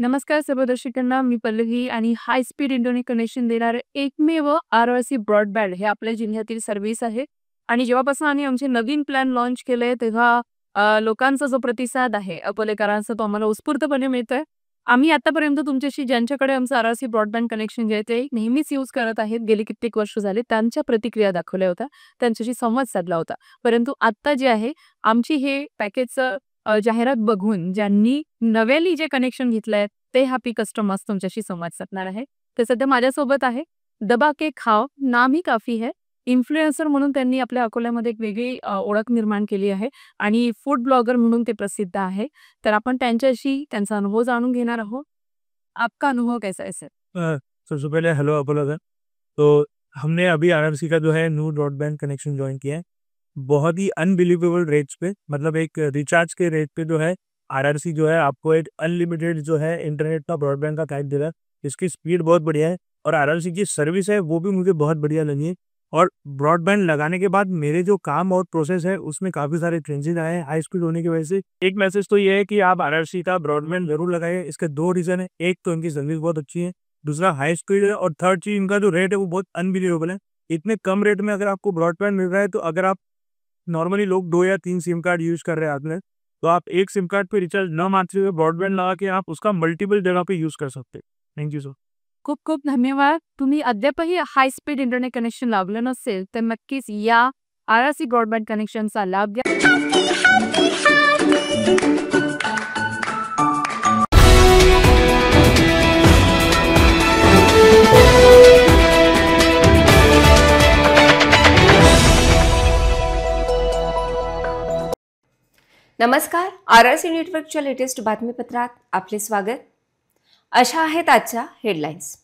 नमस्कार सर्व दर्शकांना, मी पल्लवी आणि हाय स्पीड इंटरनेट कनेक्शन देणारे एकमेव आर-आर-सी ब्रॉडबँड हे आपल्या जिल्ह्यातील सर्व्हिस आहे. आणि जेव्हापासून आम्ही आमचे नवीन प्लॅन लॉन्च केले तेव्हा लोकांचा जो प्रतिसाद आहे अकोलेकरांचा तो आम्हाला उत्स्फूर्तपणे मिळतोय. आम्ही आतापर्यंत तुमच्याशी ज्यांच्याकडे आमचं आर-आर-सी ब्रॉडबँड कनेक्शन जे आहे ते नेहमीच यूज करत आहेत, गेली कित्येक वर्ष झाले, त्यांच्या प्रतिक्रिया दाखवल्या होत्या, त्यांच्याशी संवाद साधला होता. परंतु आत्ता जे आहे आमची हे पॅकेजचं जाहिरात बघून ज्यांनी नव्याने जे कनेक्शन घेतलंय ते हॅपी कस्टमर्स तुमच्याशी संवाद साधणार आहे. तर सध्या माझ्यासोबत आहे दबा के खाओ, नाम ही काफी है. इन्फ्लुएन्सर म्हणून त्यांनी आपल्या अकोल्यामध्ये एक वेगळी ओळख निर्माण केली आहे आणि फूड ब्लॉगर म्हणून ते प्रसिद्ध आहे. तर आपण त्यांच्याशी त्यांचा अनुभव जाणून घेणार आहोत. आपका अनुभव कैसा है सर? सबसे पहले हेलो अपोलो सर। तो हमने अभी आरआरसी का जो है न्यू ब्रॉडबैंड कनेक्शन ज्वाइन किया है। बहुत ही अनबिलीवेबल रेट्स पे, मतलब एक रिचार्ज के रेट पे जो है आरआरसी जो है आपको एक अनलिमिटेड जो है इंटरनेट का ब्रॉडबैंड का पैक दे रहा है। इसकी स्पीड बहुत बढ़िया है और आरआरसी की सर्विस है वो भी मुझे बहुत बढ़िया लगी है। और ब्रॉडबैंड लगाने के बाद मेरे जो काम और प्रोसेस है उसमें काफ़ी सारे चेंजेस आए हैं हाई स्पीड होने की वजह से। एक मैसेज तो ये है कि आप आरआरसी का ब्रॉडबैंड जरूर लगाइए। इसके दो रीज़न है, एक तो इनकी सर्विस बहुत अच्छी है, दूसरा हाई स्पीड है, और थर्ड चीज़ इनका जो रेट है वो बहुत अनबिलीवेबल है। इतने कम रेट में अगर आपको ब्रॉडबैंड मिल रहा है, तो अगर आप नॉर्मली लोग 2 या 3 सिम कार्ड यूज़ कर रहे हैं आपने, तो आप एक सिम कार्ड पे रिचार्ज न मारते हुए ब्रॉडबैंड लगा के आप उसका मल्टीपल जगह पे यूज़ कर सकते हैं। Thank you sir. खूप खूप धन्यवाद. तुम्ही अद्यापही हाय स्पीड इंटरनेट कनेक्शन लावलं नसेल तर नक्कीच या आर-आर-सी ब्रॉडबँड कनेक्शनचा लाभ घ्या. नमस्कार. आर-आर-सी नेटवर्कच्या लेटेस्ट बातमीपत्रात आपले स्वागत. अशा आहेत आजच्या हेडलाईन्स.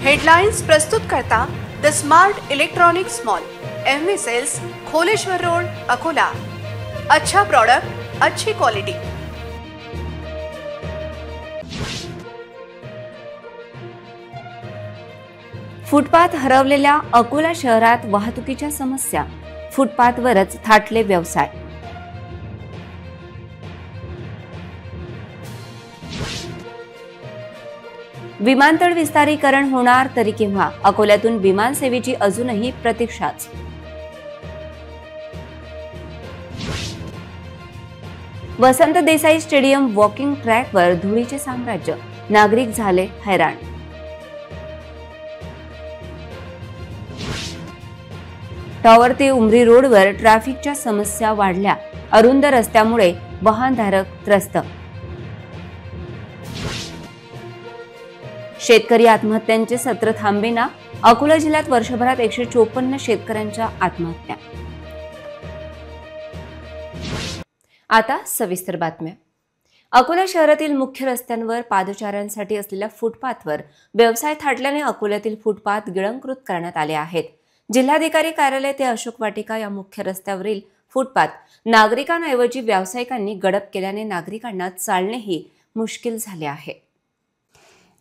हेडलाइंस प्रस्तुत करता the smart electronics mall, MV sales, Kholeshwar road, Akola. अच्छा प्रोडक्ट, अच्छी क्वालिटी. फुटपाथ हरवलेल्या अकोला शहरात वाहतुकीच्या समस्या, फुटपाथवरच थाटले व्यवसाय. विमानतळ विस्तारीकरण होणार तरी केव्हा? अकोल्यातून विमान सेवेची अजूनही प्रतीक्षाच. वसंत देसाई स्टेडियम वॉकिंग ट्रॅकवर धुळीचे साम्राज्य, नागरिक झाले हैराण. टॉवर ते उमरी रोडवर ट्रॅफिकच्या समस्या वाढल्या, अरुंद रस्त्यामुळे वाहनधारक त्रस्त. शेतकरी आत्महत्यांचे सत्र थांबेना, अकोला जिल्ह्यात वर्षभरात 154 शेतकऱ्यांच्या आत्महत्या. आता सविस्तर बातम्या. अकोला शहरातील मुख्य रस्त्यांवर पादचाऱ्यांसाठी असलेल्या फुटपाथवर व्यवसाय थाटल्याने अकोल्यातील फुटपाथ गिळंकृत करण्यात आले आहेत. जिल्हाधिकारी कार्यालय ते अशोक वाटिका या मुख्य रस्त्यावरील फुटपाथ नागरिकांऐवजी व्यावसायिकांनी गडप केल्याने नागरिकांना चालणेही मुश्किल झाले आहे.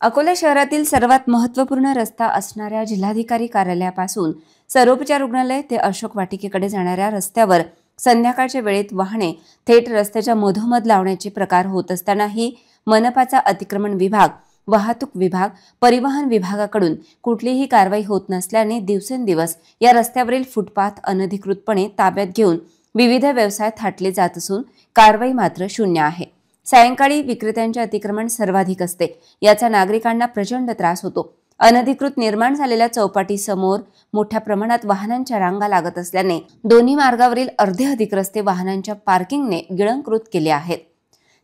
अकोला शहरातील सर्वात महत्त्वपूर्ण रस्ता असणाऱ्या जिल्हाधिकारी कार्यालयापासून सर्वोपचार रुग्णालय ते अशोक वाटिकेकडे जाणाऱ्या रस्त्यावर संध्याकाळच्या वेळेत वाहने थेट रस्त्याच्या मधोमध लावण्याचे प्रकार होत असतानाही मनपाचा अतिक्रमण विभाग, वाहतूक विभाग, परिवहन विभागाकडून कुठलीही कारवाई होत नसल्याने दिवसेंदिवस या रस्त्यावरील फुटपाथ अनधिकृतपणे ताब्यात घेऊन विविध व्यवसाय थाटले जात असून कारवाई मात्र शून्य आहे. सायंकाळी विक्रेत्यांचे अतिक्रमण सर्वाधिक असते, याचा नागरिकांना प्रचंड त्रास होतो. अनधिकृत निर्माण झालेल्या चौपाटी समोर मोठ्या प्रमाणात वाहनांच्या रांगा लागत असल्याने दोन्ही मार्गावरील अर्धे अधिक रस्ते वाहनांच्या पार्किंगने गिळंकृत केले आहेत.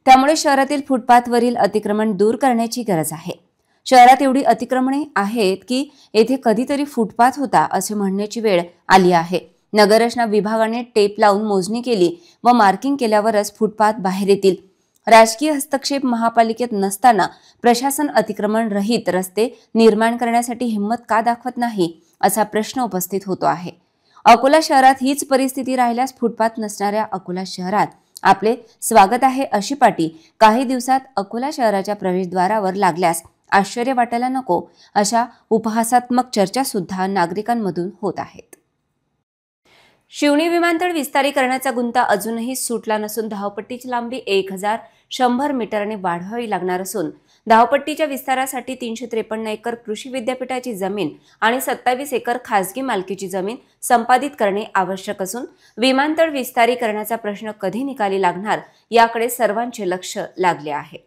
त्यामुळे शहरातील फुटपाथवरील अतिक्रमण दूर करण्याची गरज आहे. शहरात एवढी अतिक्रमणे आहेत की येथे कधीतरी फुटपाथ होता असे म्हणण्याची वेळ आली आहे. नगररचना विभागाने टेप लावून मोजणी केली व मार्किंग केल्यावरच फुटपाथ बाहेर येतील. राजकीय हस्तक्षेप महापालिकेत नसताना प्रशासन अतिक्रमण रहित रस्ते निर्माण करण्यासाठी हिंमत का दाखवत नाही असा प्रश्न उपस्थित होतो आहे. अकोला शहरात हीच परिस्थिती राहिल्यास फुटपाथ नसणाऱ्या अकोला शहरात आपले स्वागत आहे अशी पाटी काही दिवसात अकोला शहराच्या प्रवेशद्वारावर लागल्यास आश्चर्य वाटायला नको, अशा उपहासात्मक चर्चा सुद्धा नागरिकांमधून होत आहेत. शिवणी विमानतळ विस्तारीकरणाचा गुंता अजूनही सुटला नसून धावपट्टीची लांबी 1100 मीटरने वाढवावी लागणार असून धावपट्टीच्या विस्तारासाठी 353 एकर कृषी विद्यापीठाची जमीन आणि 27 एकर खासगी मालकीची जमीन संपादित करणे आवश्यक असून विमानतळ विस्तारीकरणाचा प्रश्न कधी निकाली लागणार याकडे सर्वांचे लक्ष लागले आहे.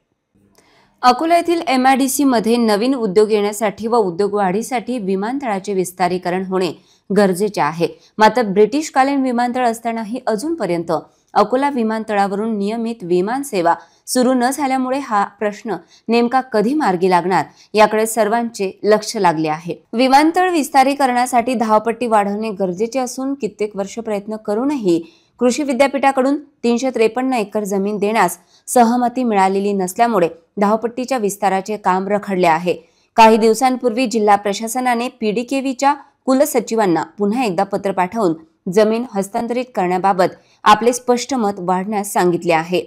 अकोला येथील MIDC मध्ये नवीन उद्योग येण्यासाठी व उद्योग वाढीसाठी विमानतळाचे विस्तारीकरण होणे गरजेचे आहे. मात्र ब्रिटिशकालीन विमानतळ असतानाही अजूनपर्यंत अकोला विमानतळावरून नियमित विमान सेवा सुरू न झाल्यामुळे हा प्रश्न नेमका कधी मार्गी लागणार याकडे सर्वांचे लक्ष लागले आहे. विमानतळ विस्तारीकरणासाठी धावपट्टी वाढवणे गरजेचे असून कित्येक वर्ष प्रयत्न करूनही कृषी विद्यापीठाकडून 353 एकर जमीन देण्यास सहमती मिळालेली नसल्यामुळे धावपट्टीच्या विस्ताराचे काम रखडले आहे. काही दिवसांपूर्वी जिल्हा प्रशासनाने PDKVच्या कुलसचिवांना पुन्हा एकदा पत्र पाठवून जमीन हस्तांतरित करण्याबाबत आपले स्पष्ट मत वाढण्यास सांगितले आहे,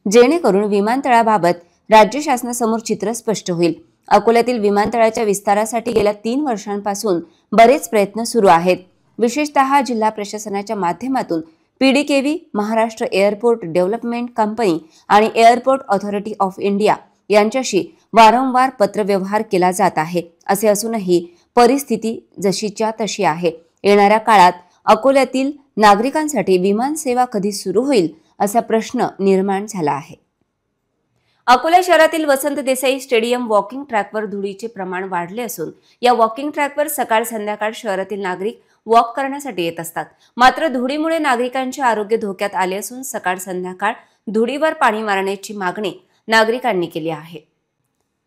जेणेकरून विमानतळाबाबत राज्य शासनासमोर चित्र स्पष्ट होईल. अकोल्यातील विमानतळाच्या विस्तारासाठी गेल्या 3 वर्षांपासून बरेच प्रयत्न सुरू आहेत. विशेषतः जिल्हा प्रशासनाच्या माध्यमातून PDKV, Maharashtra airport development company आणि एअरपोर्ट ऑथॉरिटी ऑफ इंडिया यांच्याशी वारंवार पत्रव्यवहार केला जात आहे. असे असूनही परिस्थिती जशीच्या तशी आहे. येणाऱ्या काळात अकोल्यातील नागरिकांसाठी विमान सेवा कधी सुरू होईल असा प्रश्न निर्माण झाला आहे. अकोला शहरातील वसंत देसाई स्टेडियम वॉकिंग ट्रॅकवर धुळीचे प्रमाण वाढले असून या वॉकिंग ट्रॅकवर सकाळ संध्याकाळ शहरातील नागरिक वॉक करण्यासाठी येत असतात. मात्र धुळीमुळे नागरिकांचे आरोग्य धोक्यात आले असून सकाळ संध्याकाळ धुळीवर पाणी मारण्याची मागणी नागरिकांनी केली आहे.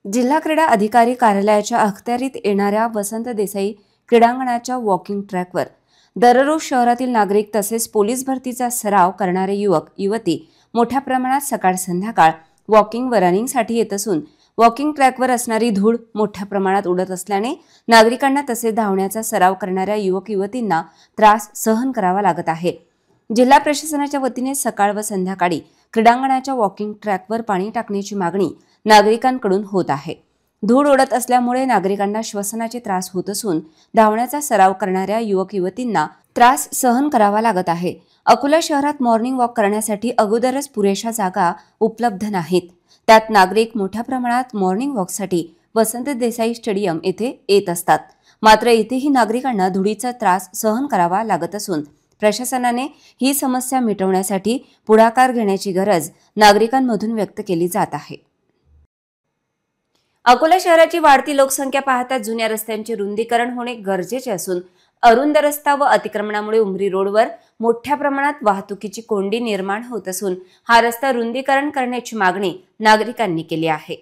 जिल्हा क्रीडा अधिकारी कार्यालयाच्या अखत्यारीत येणाऱ्या वसंत देसाई क्रीडांगणाच्या वॉकिंग ट्रॅकवर दररोज शहरातील नागरिक तसेच पोलीस भरतीचा सराव करणारे युवक युवती मोठ्या प्रमाणात सकाळ संध्याकाळ वॉकिंग व रनिंगसाठी येत असून वॉकिंग ट्रॅकवर असणारी धूळ मोठ्या प्रमाणात उडत असल्याने नागरिकांना तसेच धावण्याचा सराव करणाऱ्या युवक युवतींना त्रास सहन करावा लागत आहे. जिल्हा प्रशासनाच्या वतीने सकाळ व संध्याकाळी क्रीडांगणाच्या वॉकिंग ट्रॅकवर पाणी टाकण्याची मागणी नागरिकांकडून होत आहे. धूळ उडत असल्यामुळे नागरिकांना श्वसनाचे त्रास होत असून धावण्याचा सराव करणाऱ्या युवक युवतींना त्रास सहन करावा लागत आहे. अकोला शहरात मॉर्निंग वॉक करण्यासाठी अगोदरच पुरेशा जागा उपलब्ध नाहीत. त्यात नागरिक मोठ्या प्रमाणात मॉर्निंग वॉकसाठी वसंत देसाई स्टेडियम येथे येत असतात. मात्र येथेही नागरिकांना धुळीचा त्रास सहन करावा लागत असून प्रशासनाने ही समस्या मिटवण्यासाठी पुढाकार घेण्याची गरज नागरिकांमधून व्यक्त केली जात आहे. अकोला शहराची वाढती लोकसंख्या पाहता जुन्या रस्त्यांचे रुंदीकरण होणे गरजेचे असून अरुंद रस्ता व अतिक्रमणामुळे उमरी रोडवर मोठ्या प्रमाणात वाहतुकीची कोंडी निर्माण होत असून हा रस्ता रुंदीकरण करण्याची मागणी नागरिकांनी केली आहे.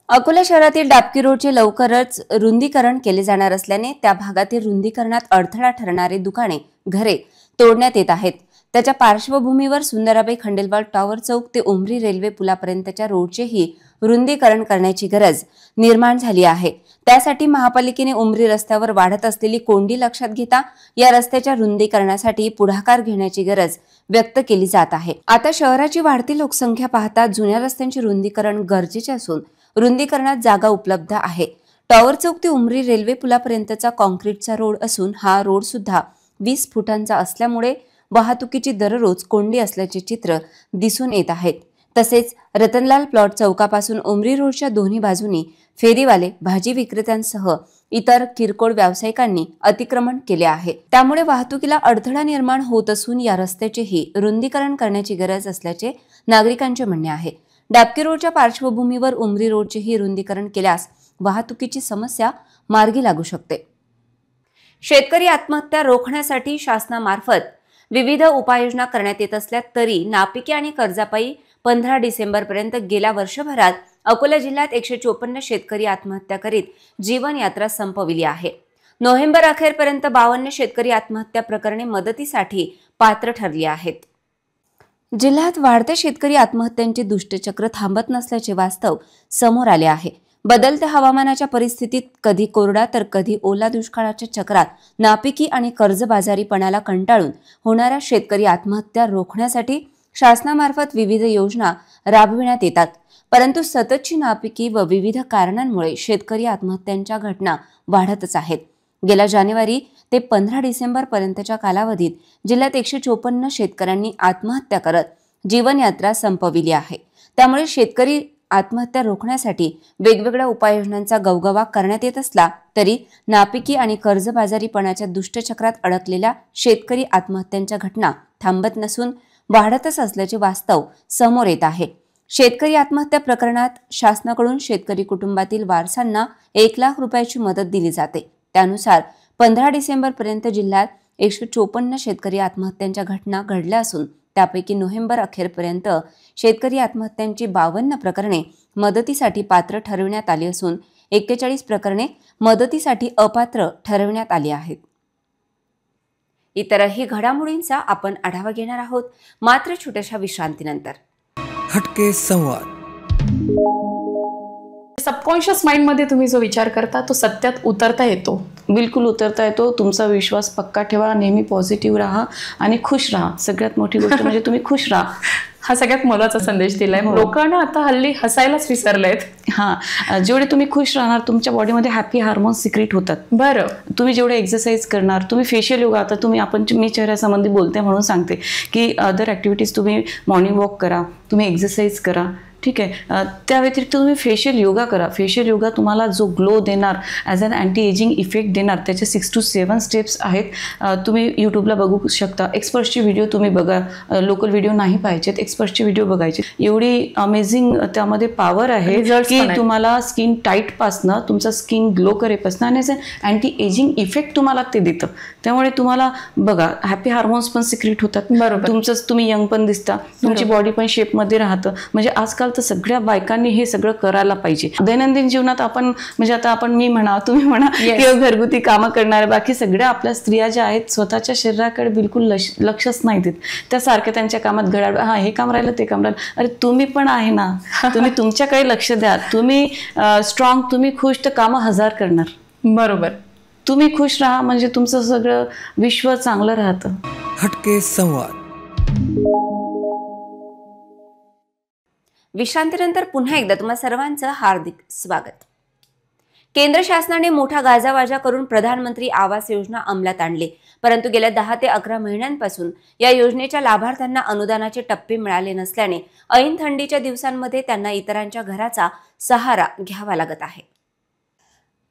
अकोला शहरातील डाबकी रोडचे लवकरच रुंदीकरण केले जाणार असल्याने त्या भागातील रुंदीकरणात अडथळा ठरणारे दुकाने, घरे तोडण्यात येत आहेत. त्याच्या पार्श्वभूमीवर सुंदराबाई खंडेलवाल टॉवर चौक ते उमरी रेल्वे पुलापर्यंतच्या रोडचेही रुंदीकरण करण्याची गरज निर्माण झाली आहे. त्यासाठी महापालिकेने उमरी रस्त्यावर वाढत असलेली कोंडी लक्षात घेता या रस्त्याच्या रुंदीकरणासाठी पुढाकार घेण्याची गरज व्यक्त केली जात आहे. आता शहराची वाढती लोकसंख्या पाहता जुन्या रस्त्यांचे रुंदीकरण गरजेचे असून रुंदीकरणात जागा उपलब्ध आहे. टॉवर चौक ते उमरी रेल्वे पुलापर्यंतचा कॉन्क्रीटचा रोड असून हा रोड सुद्धा 20 फुटांचा असल्यामुळे वाहतुकीची दररोज कोंडी असल्याचे चित्र दिसून येत आहेत. तसेच रतनलाल प्लॉट चौकापासून उमरी रोडच्या दोन्ही बाजूनी फेरीवाले, भाजी विक्रेत्यांसह इतर किरकोळ व्यावसायिकांनी अतिक्रमण केले आहे. त्यामुळे वाहतुकीला अडथळा निर्माण होत असून या रस्त्याचेही रुंदीकरण करण्याची गरज असल्याचे नागरिकांचे म्हणणे आहे. डाबकी रोडच्या पार्श्वभूमीवर उमरी रोडचेही रुंदीकरण केल्यास वाहतुकीची समस्या मार्गी लागू शकते. शेतकरी आत्महत्या रोखण्यासाठी शासनामार्फत विविध उपाययोजना करण्यात येत असल्या तरी नापिकी आणि कर्जापायी 15 डिसेंबरपर्यंत गेल्या वर्षभरात अकोला जिल्ह्यात 154 शेतकरी आत्महत्या करीत जीवनयात्रा संपविली आहे. नोव्हेंबर अखेरपर्यंत 52 शेतकरी आत्महत्या प्रकरणे मदतीसाठी पात्र ठरली आहेत. जिल्ह्यात वाढत्या शेतकरी आत्महत्यांचे दुष्टचक्र थांबत नसल्याचे वास्तव समोर आले आहे. बदलत्या हवामानाच्या परिस्थितीत कधी कोरडा तर कधी ओला दुष्काळाच्या चक्रात नापिकी आणि कर्जबाजारीपणाला कंटाळून होणाऱ्या शेतकरी आत्महत्या रोखण्यासाठी शासनामार्फत विविध योजना राबविण्यात येतात. परंतु सततची नापिकी व विविध कारणांमुळे शेतकरी आत्महत्यांच्या घटना वाढतच आहेत. गेल्या जानेवारी ते 15 डिसेंबर पर्यंतच्या कालावधीत जिल्ह्यात 154 शेतकऱ्यांनी आत्महत्या करत जीवनयात्रा संपविली आहे. त्यामुळे शेतकरी आत्महत्या रोखण्यासाठी वेगवेगळ्या उपाययोजनांचा गवगवा करण्यात येत असला तरी नापिकी आणि कर्जबाजारीपणाच्या दुष्टचक्रात अडकलेल्या शेतकरी आत्महत्यांच्या घटना थांबत नसून वाढतच असल्याचे वास्तव समोर येत आहे. शेतकरी आत्महत्या प्रकरणात शासनाकडून शेतकरी कुटुंबातील वारसांना 1 लाख रुपयाची मदत दिली जाते. त्यानुसार 15 डिसेंबर पर्यंत जिल्ह्यात 154 शेतकरी आत्महत्यांच्या घटना घडल्या असून त्यापैकी नोव्हेंबर अखेरपर्यंत शेतकरी आत्महत्यांची 52 प्रकरणे मदतीसाठी पात्र ठरविण्यात आली असून 41 प्रकरणे मदतीसाठी अपात्र ठरविण्यात आली आहेत. इतरही घडामोडींचा आपण आढावा घेणार आहोत मात्र छोट्याशा विश्रांतीनंतर. हटके संवाद. सबकॉन्शियस माइंडमध्ये तुम्ही जो विचार करता तो सत्यात उतरता येतो. बिलकुल उतरता येतो. तुमचा विश्वास पक्का ठेवा, नेहमी पॉझिटिव्ह राहा आणि खुश राहा. सगळ्यात मोठी गोष्ट म्हणजे तुम्ही खुश राहा. हा सगळ्यात महत्त्वाचा संदेश दिलाय. हो. लोकांना आता हल्ली हसायलाच विसरलेत. जेवढे तुम्ही खुश राहणार तुमच्या बॉडीमध्ये हॅपी हार्मोन्स सिक्रेट होतात. बरं, तुम्ही जेवढे एक्सरसाइज करणार, तुम्ही फेशियल योगा, आता मी चेहऱ्यासंबंधी बोलते म्हणून सांगते की अदर ॲक्टिव्हिटीज तुम्ही मॉर्निंग वॉक करा, तुम्ही एक्सरसाइज करा, ठीक आहे. त्या व्यतिरिक्त तुम्ही फेशियल योगा करा. फेशियल योगा तुम्हाला जो ग्लो देणार, as an anti ageing effect देणार, त्याचे 6 to 7 स्टेप्स आहेत. तुम्ही यूट्यूबला बघू शकता. एक्सपर्ट्सची व्हिडिओ तुम्ही बघा. लोकल व्हिडिओ नाही पाहिजेत, एक्सपर्ट्सची व्हिडिओ बघायचे. एवढी अमेझिंग त्यामध्ये पॉवर आहे की तुम्हाला स्किन टाईटपासनं तुमचा स्किन ग्लो करेपासनं आणि as an anti ageing effect तुम्हाला ते देतं. त्यामुळे तुम्हाला बघा हॅपी हार्मोन्स पण सिक्रेट होतात. बरोबर. तुमचंच तुम्ही यंग पण दिसता, तुमची बॉडी पण शेपमध्ये राहतं. म्हणजे आजकाल तर सगळ्या बायकांनी हे सगळं करायला पाहिजे. दैनंदिन जीवनात आपण म्हणजे आता आपण मी म्हणा, तुम्ही म्हणा किंवा घरगुती कामं करणारे बाकी सगळ्या आपल्या स्त्रिया ज्या आहेत स्वतःच्या शरीराकडे बिलकुल लक्षच नाही देत. त्या सारख्या त्यांच्या कामात घड्याळ, हे काम राहिलं ते काम राहिलं. अरे तुम्ही पण आहे ना, तुम्ही तुमच्याकडे लक्ष द्या. तुम्ही स्ट्रॉंग, तुम्ही खुश तर कामं 1000 करणार. बरोबर. तुम्ही खुश राहा म्हणजे तुमचं सगळं विश्व चांगलं राहतं. हटके संवाद. विश्रांतीनंतर पुन्हा एकदा तुम्हा सर्वांचं हार्दिक स्वागत. केंद्र शासनाने मोठा गाजावाजा करून प्रधानमंत्री आवास योजना अंमलात आणली, परंतु गेल्या 10 ते 11 महिन्यांपासून या योजनेच्या लाभार्थ्यांना अनुदानाचे टप्पे मिळाले नसल्याने ऐन थंडीच्या दिवसांमध्ये त्यांना इतरांच्या घराचा सहारा घ्यावा लागत आहे.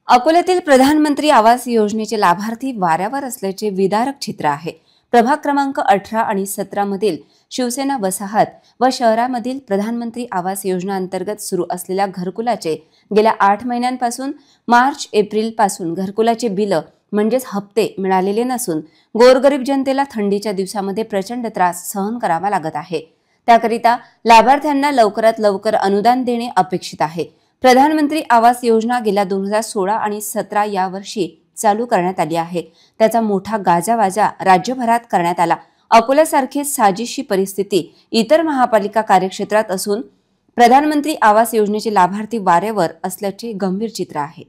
अकोल्यातील प्रधानमंत्री आवास योजनेचे लाभार्थी वाऱ्यावर असल्याचे विदारक चित्र आहे. प्रभाग क्रमांक 18 आणि 17 मधील शिवसेना वसाहत व शहरामधील प्रधानमंत्री आवास योजना अंतर्गत सुरू असलेल्या घरकुलाचे गेल्या 8 महिन्यांपासून मार्च एप्रिल पासून घरकुलाचे बिल म्हणजेच हप्ते मिळालेले नसून गोरगरीब जनतेला थंडीच्या दिवसामध्ये प्रचंड त्रास सहन करावा लागत आहे. त्याकरिता लाभार्थ्यांना लवकरात लवकर अनुदान देणे अपेक्षित आहे. प्रधानमंत्री आवास योजना गेल्या 2016 आणि 17 या वर्षी चालू करण्यात आली आहे. त्याचा मोठा गाजावाजा राज्यभरात करण्यात आला. अकोल्यासारखी साजेशी परिस्थिती इतर महापालिका कार्यक्षेत्रात असून प्रधानमंत्री आवास योजनेचे लाभार्थी वाऱ्यावर असल्याचे गंभीर चित्र आहे.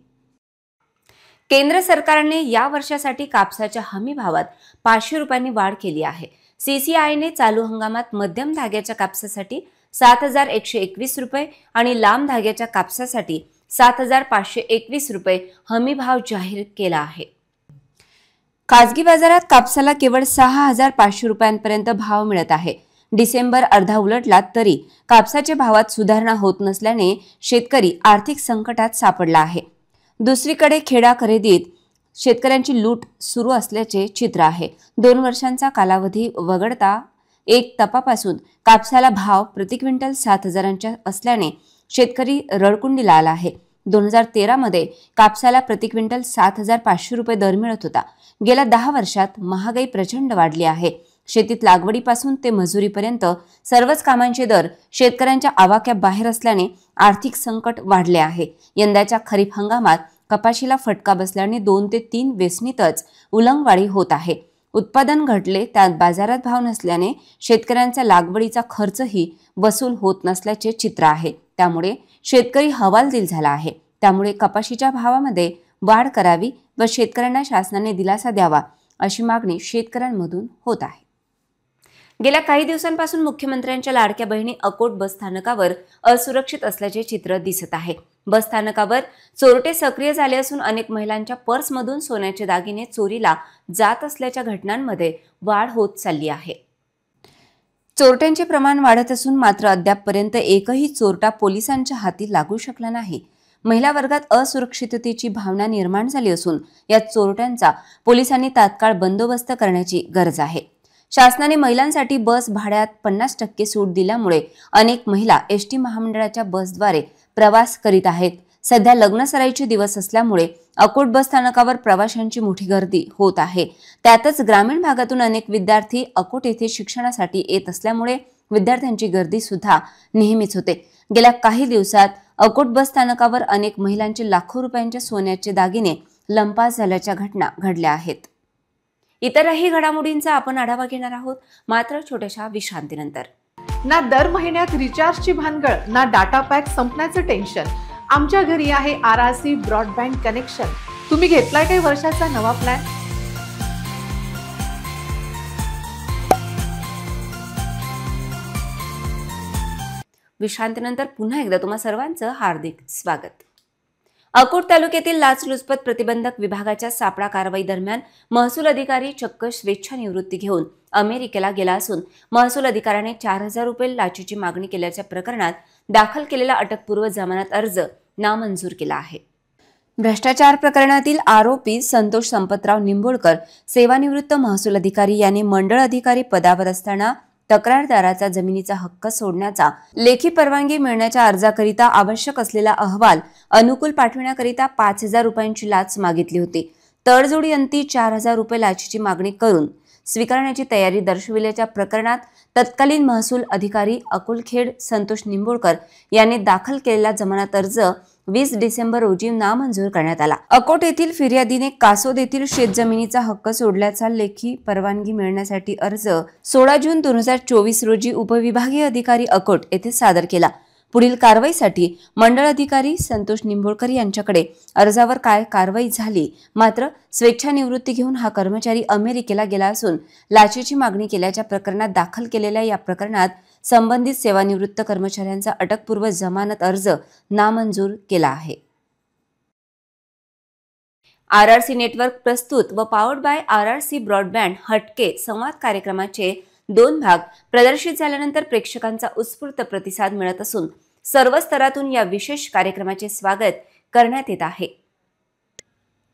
केंद्र सरकारने या वर्षासाठी कापसाच्या हमी भावात 500 रुपयांनी वाढ केली आहे. CCIने चालू हंगामात मध्यम धाग्याच्या कापसासाठी 7121 रुपये आणि लांब धाग्याच्या कापसासाठी 7521 रुपये हमी भाव जाहीर केला आहे. खाजगी बाजारात कापसाला केवळ 6500 रुपयांपर्यंत भाव मिळत आहे. डिसेंबर अर्धा उलटला तरी कापसाच्या भावात सुधारणा होत नसल्याने शेतकरी आर्थिक संकटात सापडला आहे. दुसरीकडे खेडा खरेदीत शेतकऱ्यांची लूट सुरू असल्याचे चित्र आहे. 2 वर्षांचा कालावधी वगळता एक तपापासून कापसाला भाव प्रति क्विंटल 7000च्या असल्याने शेतकरी रडकुंडीला आला आहे. 2013 मध्ये कापसाला प्रति क्विंटल 7500 रुपये दर मिळत होता. गेल्या 10 वर्षात महागाई प्रचंड वाढली आहे. शेतीत लागवडीपासून ते मजुरीपर्यंत सर्वच कामांचे दर शेतकऱ्यांच्या आवाक्या बाहेर असल्याने आर्थिक संकट वाढले आहे. यंदाच्या खरीप हंगामात कपाशीला फटका बसल्याने 2 ते 3 वेचणीतच उलंगवाढी होत आहे. उत्पादन घटले त्यात बाजारात भाव नसल्याने शेतकऱ्यांचा लागवडीचा खर्चही वसूल होत नसल्याचे चित्र आहे. त्यामुळे शेतकरी हवालदिल झाला आहे. त्यामुळे कपाशीच्या भावामध्ये वाढ करावी व शेतकऱ्यांना शासनाने दिलासा द्यावा अशी मागणी शेतकऱ्यांमधून होत आहे. गेल्या काही दिवसांपासून मुख्यमंत्र्यांच्या लाडक्या बहिणी अकोट बसस्थानकावर असुरक्षित असल्याचे चित्र दिसत आहे. बसस्थानकावर चोरटे सक्रिय झाले असून अनेक महिलांच्या पर्समधून सोन्याचे दागिने चोरीला जात असल्याच्या घटनांमध्ये वाढ होत चालली आहे. चोरट्यांचे प्रमाण वाढत असून मात्र अद्यापपर्यंत एकही चोरटा पोलिसांच्या हाती लागू शकला नाही. महिला वर्गात असुरक्षिततेची भावना निर्माण झाली असून या चोरट्यांचा पोलिसांनी तात्काळ बंदोबस्त करण्याची गरज आहे. शासनाने महिलांसाठी बस भाड्यात 50% सूट दिल्यामुळे अनेक महिला एसटी महामंडळाच्या बसद्वारे प्रवास करीत आहेत. सध्या लग्नसराईचे दिवस असल्यामुळे अकोट बस स्थानकावर प्रवाशांची मोठी गर्दी होत आहे. त्यातच ग्रामीण भागातून अनेक विद्यार्थी अकोट येथे शिक्षणासाठी येत असल्यामुळे विद्यार्थ्यांची गर्दी सुद्धा नेहमीच होते. गेल्या काही दिवसात अकोट बस स्थानकावर अनेक महिलांचे लाखो रुपयांचे सोन्याचे दागिने लंपास झाल्याच्या घटना घडल्या आहेत. इतरही घडामोडींचा आपण आढावा घेणार आहोत, मात्र छोट्याशा विश्रांतीनंतर. ना दर महिन्यात रिचार्जची भानगड, ना डाटा पॅक संपण्याचं टेन्शन. आमच्या घरी आहे RRC ब्रॉडबँड कनेक्शन. तुम्ही घेतलाय काही वर्षाचा नवा प्लॅन? विश्रांतीनंतर पुन्हा एकदा तुम्हा सर्वांचं हार्दिक स्वागत. अकोट तालुक्यातील लाचलुचपत प्रतिबंधक विभागाच्या सापळा कारवाई दरम्यान महसूल अधिकारी चक्क स्वेच्छानिवृत्ती घेऊन अमेरिकेला गेला असून महसूल अधिकाऱ्याने 4,000 रुपये लाचेची मागणी केल्याच्या प्रकरणात दाखल केलेला अटकपूर्व जमानत अर्ज नामंजूर केला आहे. भ्रष्टाचार प्रकरणातील आरोपी संतोष संपतराव निंबोळकर सेवानिवृत्त महसूल अधिकारी याने मंडळ अधिकारी पदावर असताना तक्रारदाराचा जमिनीचा हक्क सोडण्याचा लेखी परवानगी मिळण्याच्या अर्जाकरिता आवश्यक असलेला अहवाल अनुकूल पाठविण्याकरिता 5,000 रुपयांची लाच मागितली होती. तडजोडी अंती 4,000 रुपये लाचेची मागणी करून स्वीकारण्याची तयारी दर्शविल्याच्या प्रकरणात तत्कालीन महसूल अधिकारी अकोलखेड संतोष निंबोळकर याने दाखल केलेला जमानत अर्ज 20 डिसेंबर रोजी नामंजूर करण्यात आला. अकोट येथील फिर्यादीने कासोद येथील शेतजमिनीचा हक्क सोडल्याचा लेखी परवानगी मिळण्यासाठी अर्ज 16 जून 2024 रोजी उपविभागीय अधिकारी अकोट येथे सादर केला. पुढील कारवाईसाठी मंडळ अधिकारी संतोष निंबोळकर यांच्याकडे अर्जावर काय कारवाई झाली, मात्र स्वेच्छानिवृत्ती घेऊन हा कर्मचारी अमेरिकेला गेला असून लाचेची मागणी केल्याच्या प्रकरणात दाखल केलेल्या या प्रकरणात संबंधित सेवानिवृत्त कर्मचाऱ्यांचा अटकपूर्व जमानत अर्ज नामंजूर केला आहे. RRC नेटवर्क प्रस्तुत व पॉवर्ड बाय RRC ब्रॉडबँड हटके संवाद कार्यक्रमाचे 2 भाग प्रदर्शित झाल्यानंतर प्रेक्षकांचा उत्स्फूर्त प्रतिसाद मिळत असून सर्व स्तरातून या विशेष कार्यक्रमाचे स्वागत करण्यात येत आहे.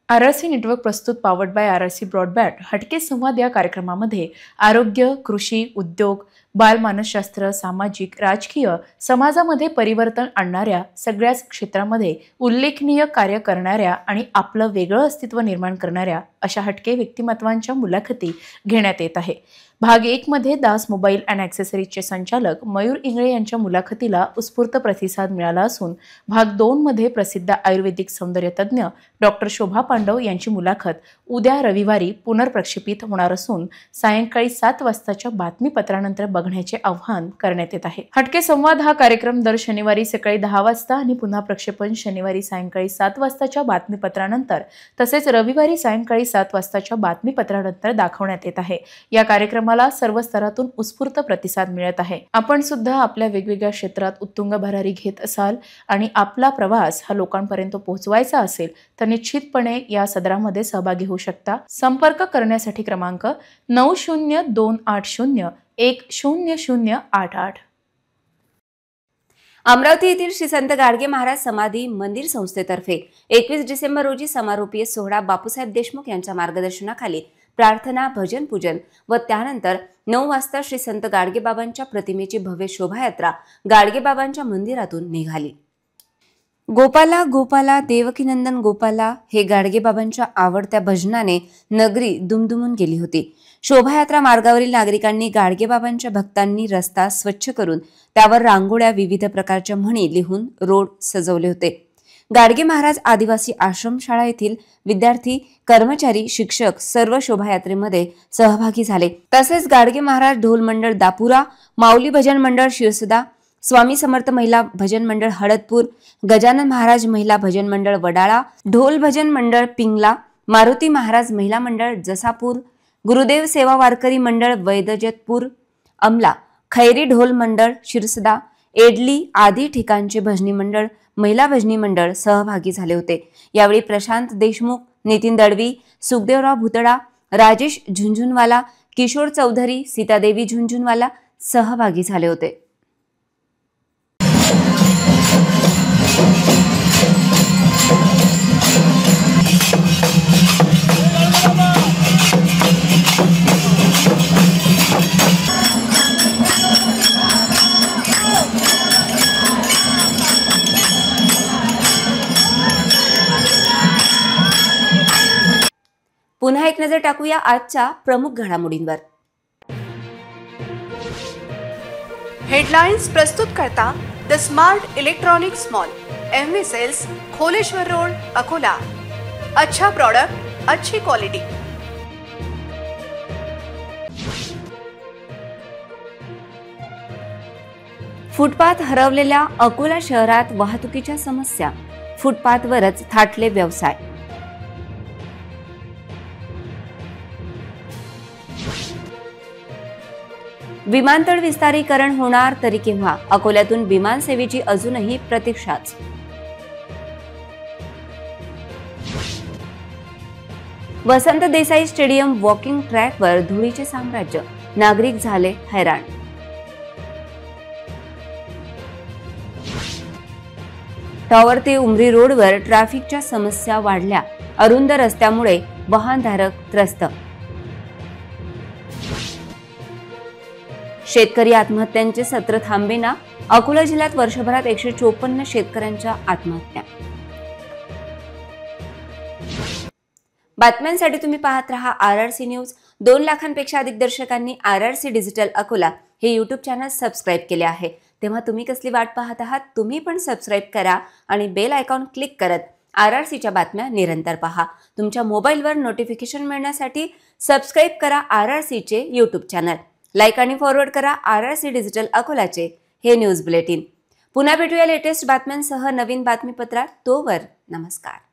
RRC नेटवर्क प्रस्तुत पॉवर्ड बाय RRC ब्रॉडबँड हटके संवाद या कार्यक्रमामध्ये आरोग्य, कृषी, उद्योग, बालमानसशास्त्र, सामाजिक, राजकीय, समाजामध्ये परिवर्तन आणणाऱ्या सगळ्याच क्षेत्रामध्ये उल्लेखनीय कार्य करणाऱ्या आणि आपलं वेगळं अस्तित्व निर्माण करणाऱ्या अशा हटके व्यक्तिमत्वांच्या मुलाखती घेण्यात येत आहे. भाग 1 मध्ये दास मोबाईल अँड ॲक्सेसरीजचे संचालक मयूर इंगळे यांच्या मुलाखतीला उत्स्फूर्त प्रतिसाद मिळाला असून भाग 2 मध्ये प्रसिद्ध आयुर्वेदिक सौंदर्य तज्ज्ञ डॉक्टर शोभा पांडव यांची मुलाखत उद्या रविवारी पुनर्प्रक्षेपित होणार असून सायंकाळी 7 वाजताच्या बातमीपत्रानंतर बघण्याचे आवाहन करण्यात येत आहे. हटके संवाद हा कार्यक्रम दर शनिवारी सकाळी 10 वाजता आणि पुन्हा प्रक्षेपण शनिवारी सायंकाळी 7 वाजताच्या बातमीपत्रानंतर तसेच रविवारी सायंकाळी 7 वाजताच्या बातमीपत्रानंतर दाखवण्यात येत आहे. या कार्यक्रमाला सर्व स्तरातून उत्स्फूर्त प्रतिसाद मिळत आहे. आपण सुद्धा आपल्या वेगवेगळ्या क्षेत्रात उत्तुंग भरारी घेत असाल आणि आपला प्रवास हा लोकांपर्यंत पोहोचवायचा असेल तर निश्चितपणे या सदरामध्ये सहभागी होऊ शकता. संपर्क करण्यासाठी क्रमांक 9028010088. अमरावती येथील श्री संत गाडगे महाराज समाधी मंदिर संस्थेतर्फे 21 डिसेंबर रोजी समारोपीय सोहळा बापूसाहेब देशमुख यांच्या मार्गदर्शनाखाली प्रार्थना, भजन, पूजन व त्यानंतर 9 वाजता श्री संत गाडगेबाबांच्या प्रतिमेची भव्य शोभायात्रा गाडगेबाबांच्या मंदिरातून निघाली. गोपाला गोपाला देवकीनंदन गोपाला हे गाडगेबाबांच्या आवडत्या भजनाने नगरी दुमदुमून गेली होती. शोभायात्रा मार्गावरील नागरिकांनी गाडगेबाबांच्या भक्तांनी रस्ता स्वच्छ करून त्यावर रांगोळ्या, विविध प्रकारच्या म्हणी लिहून रोड सजवले होते. गाडगे महाराज आदिवासी आश्रमशाळा येथील विद्यार्थी, कर्मचारी, शिक्षक सर्व शोभायात्रेमध्ये सहभागी झाले. तसेच गाडगे महाराज ढोल मंडळ दापुरा, माऊली भजन मंडळ शिरसदा, स्वामी समर्थ महिला भजन मंडळ हळदपूर, गजानन महाराज महिला भजन मंडळ वडाळा, ढोल भजन मंडळ पिंगला, मारुती महाराज महिला मंडळ जसापूर, गुरुदेव सेवा वारकरी मंडळ वैदजतपूर, अंमला, खैरी ढोल मंडळ शिरसदा, एडली आदी ठिकाणचे भजनी मंडळ, महिला भजनी मंडळ सहभागी झाले होते। यावेळी प्रशांत देशमुख, नितीन दळवी, सुखदेवराव भुतडा, राजेश झुंझुनवाला, किशोर चौधरी, सीतादेवी झुंझुनवाला सहभागी झाले होते। पुन्हा एक नजर टाकूया आजच्या प्रमुख घडामोडींवर। हेडलाइन्स प्रस्तुत करता the smart electronics mall, MV sales, Kholeshwar road, Akola. अच्छा प्रोडक्ट, अच्छी क्वालिटी। फुटपाथ हरवलेल्या अकोला शहरात वाहतुकीच्या समस्या, फुटपाथवरच थाटले व्यवसाय। विमानतळ विस्तारीकरण होणार तरी केव्हा? अकोल्यातून विमान सेवेची अजूनही प्रतीक्षाच। वसंत देसाई स्टेडियम वॉकिंग ट्रॅकवर धुळीचे साम्राज्य, नागरिक झाले हैराण। टॉवर ते उमरी रोडवर ट्रॅफिकच्या समस्या वाढल्या, अरुंद रस्त्यामुळे वाहनधारक त्रस्त। शेतकरी आत्महत्यांचे सत्र थांबेना, अकोला जिल्ह्यात वर्षभरात 154 शेतकऱ्यांच्या आत्महत्या। बातम्यांसाठी तुम्ही पाहत रहा RRC न्यूज। 2 लाखांपेक्षा अधिक दर्शकांनी RRC डिजिटल अकोला हे YouTube चॅनल सबस्क्राईब केले आहे, तेव्हा तुम्ही कसली वाट पाहत आहात? तुम्ही पण सबस्क्राईब करा आणि बेल आयकॉन क्लिक करत RRCच्या बातम्या निरंतर पहा। तुमच्या मोबाईलवर नोटिफिकेशन मिळण्यासाठी सबस्क्राईब करा RRCचे YouTube चॅनल, लाईक आणि फॉरवर्ड करा RRC डिजिटल अकोलाचे हे न्यूज बुलेटिन। पुन्हा भेटूया लेटेस्ट बातम्यांसह नवीन बातमीपत्रात। तोवर नमस्कार।